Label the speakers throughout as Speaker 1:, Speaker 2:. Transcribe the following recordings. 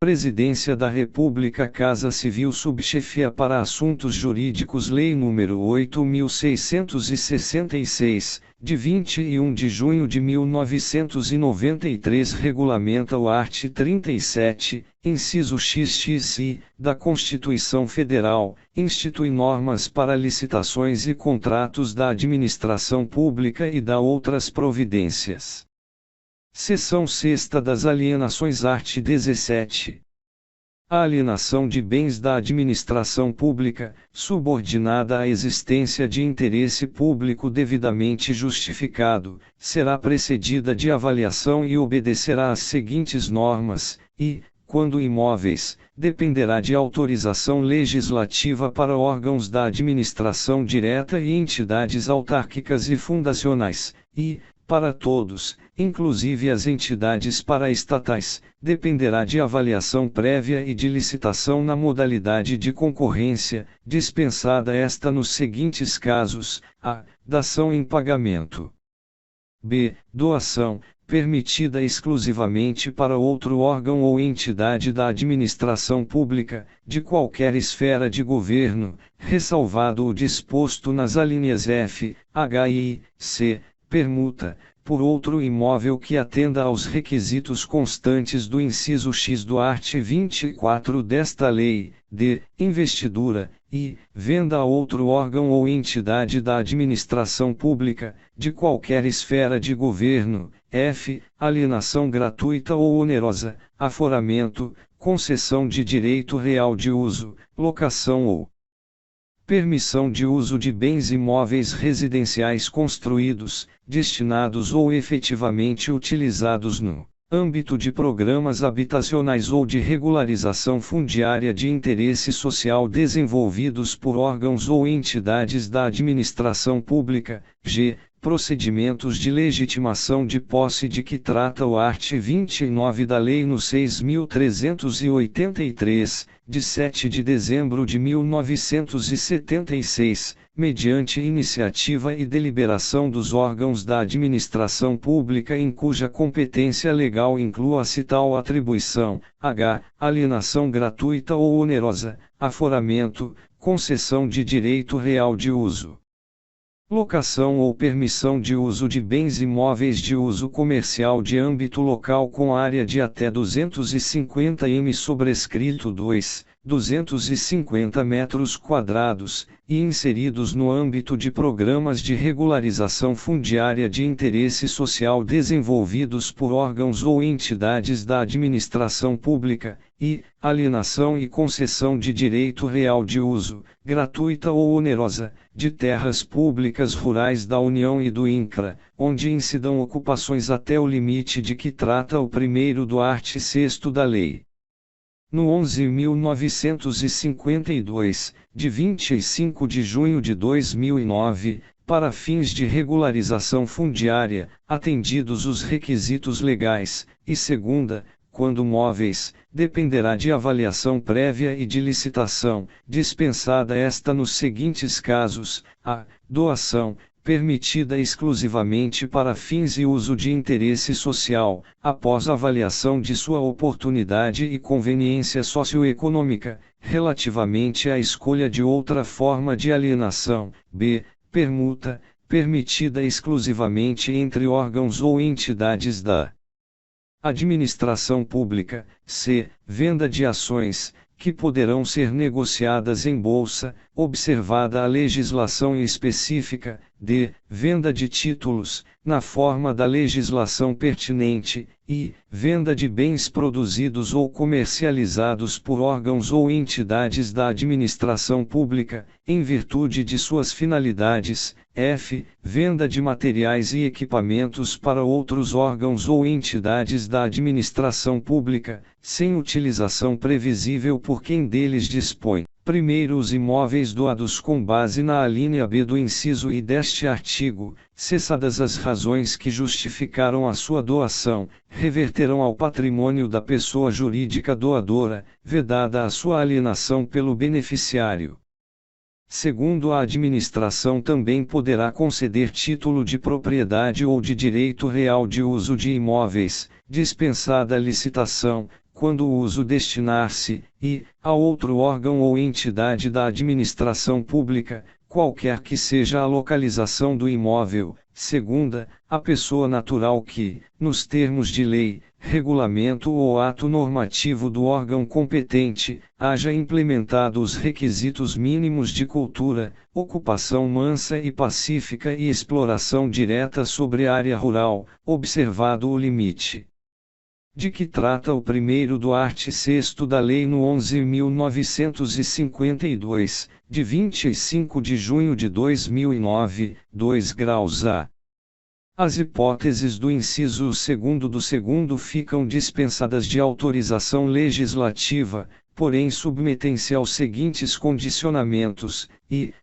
Speaker 1: Presidência da República, Casa Civil, Subchefia para Assuntos Jurídicos, Lei nº 8.666, de 21 de junho de 1993, regulamenta o art. 37, inciso XXI, da Constituição Federal, institui normas para licitações e contratos da administração pública e dá outras providências. Seção 6ª das Alienações, art. 17. A alienação de bens da administração pública, subordinada à existência de interesse público devidamente justificado, será precedida de avaliação e obedecerá às seguintes normas, e, quando imóveis, dependerá de autorização legislativa para órgãos da administração direta e entidades autárquicas e fundacionais, e, para todos, inclusive as entidades paraestatais, dependerá de avaliação prévia e de licitação na modalidade de concorrência, dispensada esta nos seguintes casos: a. Dação em pagamento. b. Doação, permitida exclusivamente para outro órgão ou entidade da administração pública, de qualquer esfera de governo, ressalvado o disposto nas alíneas f, h e i, c. Permuta, por outro imóvel que atenda aos requisitos constantes do inciso X do art. 24 desta lei, d. Investidura, e, venda a outro órgão ou entidade da administração pública, de qualquer esfera de governo, f. Alienação gratuita ou onerosa, aforamento, concessão de direito real de uso, locação ou permissão de uso de bens imóveis residenciais construídos, destinados ou efetivamente utilizados no âmbito de programas habitacionais ou de regularização fundiária de interesse social desenvolvidos por órgãos ou entidades da administração pública, g. Procedimentos de legitimação de posse de que trata o art. 29 da Lei nº 6.383, de 7 de dezembro de 1976, mediante iniciativa e deliberação dos órgãos da administração pública em cuja competência legal inclua-se tal atribuição, h. Alienação gratuita ou onerosa, aforamento, concessão de direito real de uso, locação ou permissão de uso de bens imóveis de uso comercial de âmbito local com área de até 250 m sobrescrito 250 metros quadrados, e inseridos no âmbito de programas de regularização fundiária de interesse social desenvolvidos por órgãos ou entidades da administração pública, e alienação e concessão de direito real de uso, gratuita ou onerosa, de terras públicas rurais da União e do INCRA, onde incidam ocupações até o limite de que trata o primeiro do art. 6º da Lei. No 11.952, de 25 de junho de 2009, para fins de regularização fundiária, atendidos os requisitos legais, e segunda, quando móveis, dependerá de avaliação prévia e de licitação, dispensada esta nos seguintes casos: a. Doação, permitida exclusivamente para fins e uso de interesse social, após avaliação de sua oportunidade e conveniência socioeconômica, relativamente à escolha de outra forma de alienação; b. Permuta, permitida exclusivamente entre órgãos ou entidades da administração pública; c. Venda de ações, que poderão ser negociadas em bolsa, observada a legislação específica; d. Venda de títulos, na forma da legislação pertinente; e venda de bens produzidos ou comercializados por órgãos ou entidades da administração pública, em virtude de suas finalidades; f. Venda de materiais e equipamentos para outros órgãos ou entidades da administração pública, sem utilização previsível por quem deles dispõe. Primeiro, os imóveis doados com base na alínea B do inciso I deste artigo, cessadas as razões que justificaram a sua doação, reverterão ao patrimônio da pessoa jurídica doadora, vedada a sua alienação pelo beneficiário. Segundo, a administração também poderá conceder título de propriedade ou de direito real de uso de imóveis, dispensada a licitação, quando o uso destinar-se, a outro órgão ou entidade da administração pública, qualquer que seja a localização do imóvel. Segunda, a pessoa natural que, nos termos de lei, regulamento ou ato normativo do órgão competente, haja implementado os requisitos mínimos de cultura, ocupação mansa e pacífica e exploração direta sobre área rural, observado o limite. De que trata o primeiro do art. 6º da Lei no 11.952, de 25 de junho de 2009, 2 graus A. As hipóteses do inciso 2º do 2º ficam dispensadas de autorização legislativa, porém submetem-se aos seguintes condicionamentos,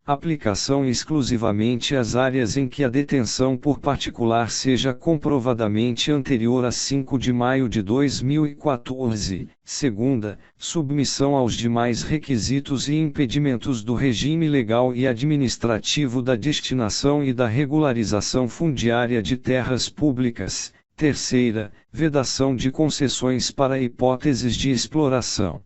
Speaker 1: aplicação exclusivamente às áreas em que a detenção por particular seja comprovadamente anterior a 5 de maio de 2014. Segunda, submissão aos demais requisitos e impedimentos do regime legal e administrativo da destinação e da regularização fundiária de terras públicas. Terceira, vedação de concessões para hipóteses de exploração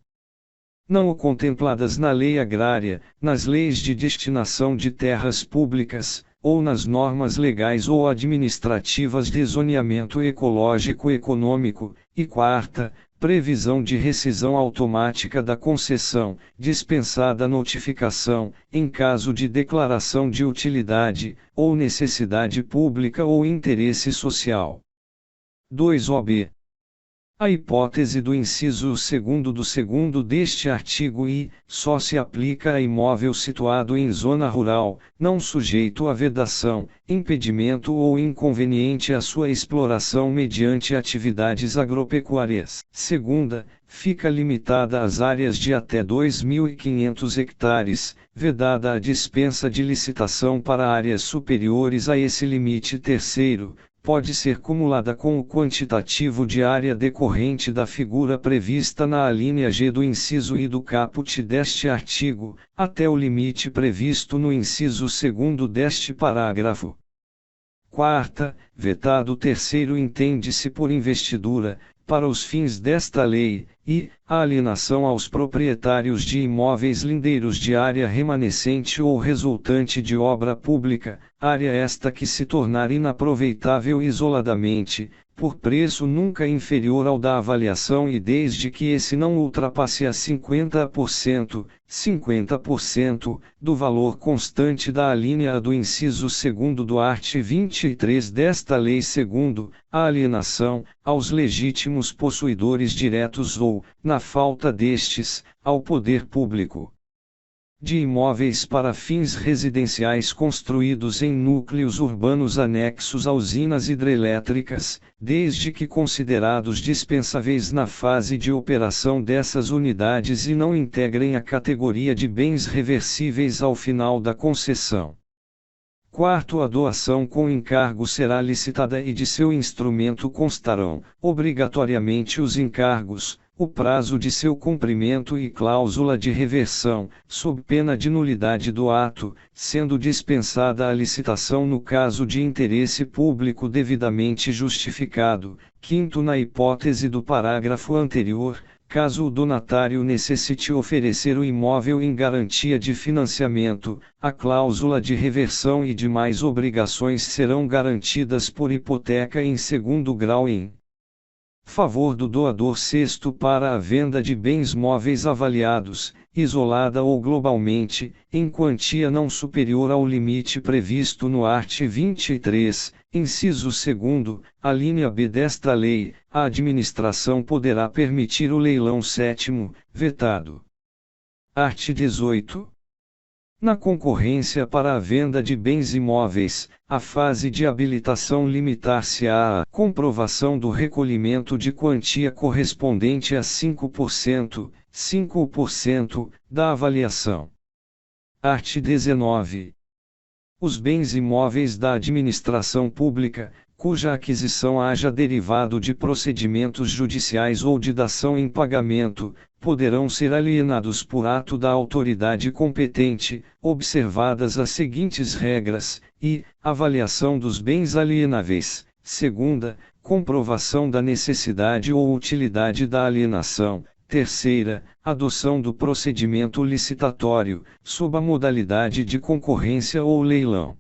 Speaker 1: não contempladas na lei agrária, nas leis de destinação de terras públicas, ou nas normas legais ou administrativas de zoneamento ecológico-econômico. E quarta, previsão de rescisão automática da concessão, dispensada a notificação, em caso de declaração de utilidade, ou necessidade pública ou interesse social. 2 ob. A hipótese do inciso 2º do 2º deste artigo só se aplica a imóvel situado em zona rural, não sujeito a vedação, impedimento ou inconveniente à sua exploração mediante atividades agropecuárias. Segunda, fica limitada às áreas de até 2.500 hectares, vedada a dispensa de licitação para áreas superiores a esse limite. Terceiro, pode ser cumulada com o quantitativo de área decorrente da figura prevista na alínea G do inciso I do caput deste artigo, até o limite previsto no inciso 2º deste parágrafo. Quarta, vetado o terceiro entende-se por investidura, para os fins desta lei, a alienação aos proprietários de imóveis lindeiros de área remanescente ou resultante de obra pública, área esta que se tornar inaproveitável isoladamente, por preço nunca inferior ao da avaliação e desde que esse não ultrapasse a 50%, do valor constante da alínea A do inciso 2º do art. 23 desta lei. Segundo, a alienação, aos legítimos possuidores diretos ou, na falta destes, ao poder público, de imóveis para fins residenciais construídos em núcleos urbanos anexos a usinas hidrelétricas, desde que considerados dispensáveis na fase de operação dessas unidades e não integrem a categoria de bens reversíveis ao final da concessão. Quarto, a doação com encargo será licitada e de seu instrumento constarão, obrigatoriamente os encargos, o prazo de seu cumprimento e cláusula de reversão, sob pena de nulidade do ato, sendo dispensada a licitação no caso de interesse público devidamente justificado. Quinto, na hipótese do parágrafo anterior, caso o donatário necessite oferecer o imóvel em garantia de financiamento, a cláusula de reversão e demais obrigações serão garantidas por hipoteca em segundo grau em favor do doador. Sexto, para a venda de bens móveis avaliados, isolada ou globalmente, em quantia não superior ao limite previsto no art. 23, inciso 2º, a linha B desta lei, a administração poderá permitir o leilão. Sétimo, vetado. Art. 18. Na concorrência para a venda de bens imóveis, a fase de habilitação limitar-se-á à comprovação do recolhimento de quantia correspondente a 5%, da avaliação. Art. 19. Os bens imóveis da administração pública, cuja aquisição haja derivado de procedimentos judiciais ou de dação em pagamento, poderão ser alienados por ato da autoridade competente, observadas as seguintes regras: avaliação dos bens alienáveis, Segunda, comprovação da necessidade ou utilidade da alienação. Terceira, adoção do procedimento licitatório, sob a modalidade de concorrência ou leilão.